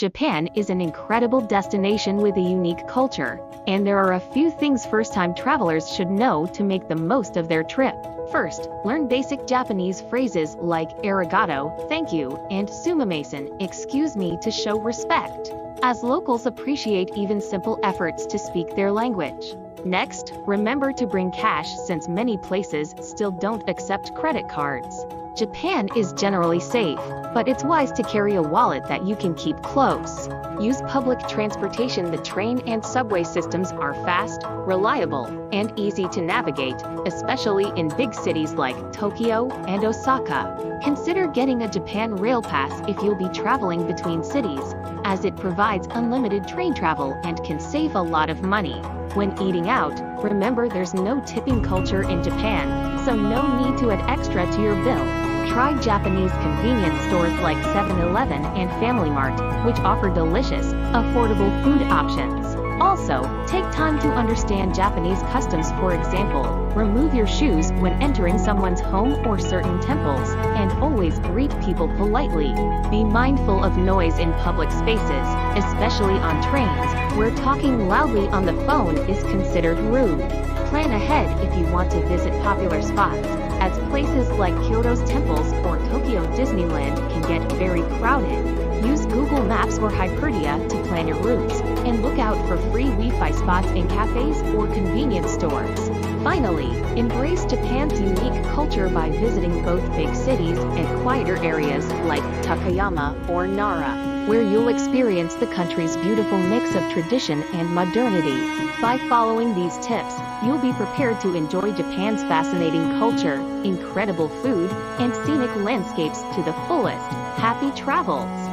Japan is an incredible destination with a unique culture, and there are a few things first-time travelers should know to make the most of their trip. First, learn basic Japanese phrases like arigato, thank you, and sumimasen, excuse me, to show respect, as locals appreciate even simple efforts to speak their language. Next, remember to bring cash since many places still don't accept credit cards. Japan is generally safe, but it's wise to carry a wallet that you can keep close. Use public transportation. The train and subway systems are fast, reliable, and easy to navigate, especially in big cities like Tokyo and Osaka. Consider getting a Japan Rail Pass if you'll be traveling between cities, as it provides unlimited train travel and can save a lot of money. When eating out, remember there's no tipping culture in Japan, so no need to add extra to your bill. Try Japanese convenience stores like 7-Eleven and Family Mart, which offer delicious, affordable food options. Also, take time to understand Japanese customs. For example, remove your shoes when entering someone's home or certain temples, and always greet people politely. Be mindful of noise in public spaces, especially on trains, where talking loudly on the phone is considered rude. Plan ahead if you want to visit popular spots, as places like Kyoto's temples or Tokyo Disneyland can get very crowded. Use Google Maps or Hyperdia to plan your routes, and look out for free Wi-Fi spots in cafes or convenience stores. Finally, embrace Japan's unique culture by visiting both big cities and quieter areas like Takayama or Nara, where you'll experience the country's beautiful mix of tradition and modernity. By following these tips, you'll be prepared to enjoy Japan's fascinating culture, incredible food, and scenic landscapes to the fullest. Happy travels!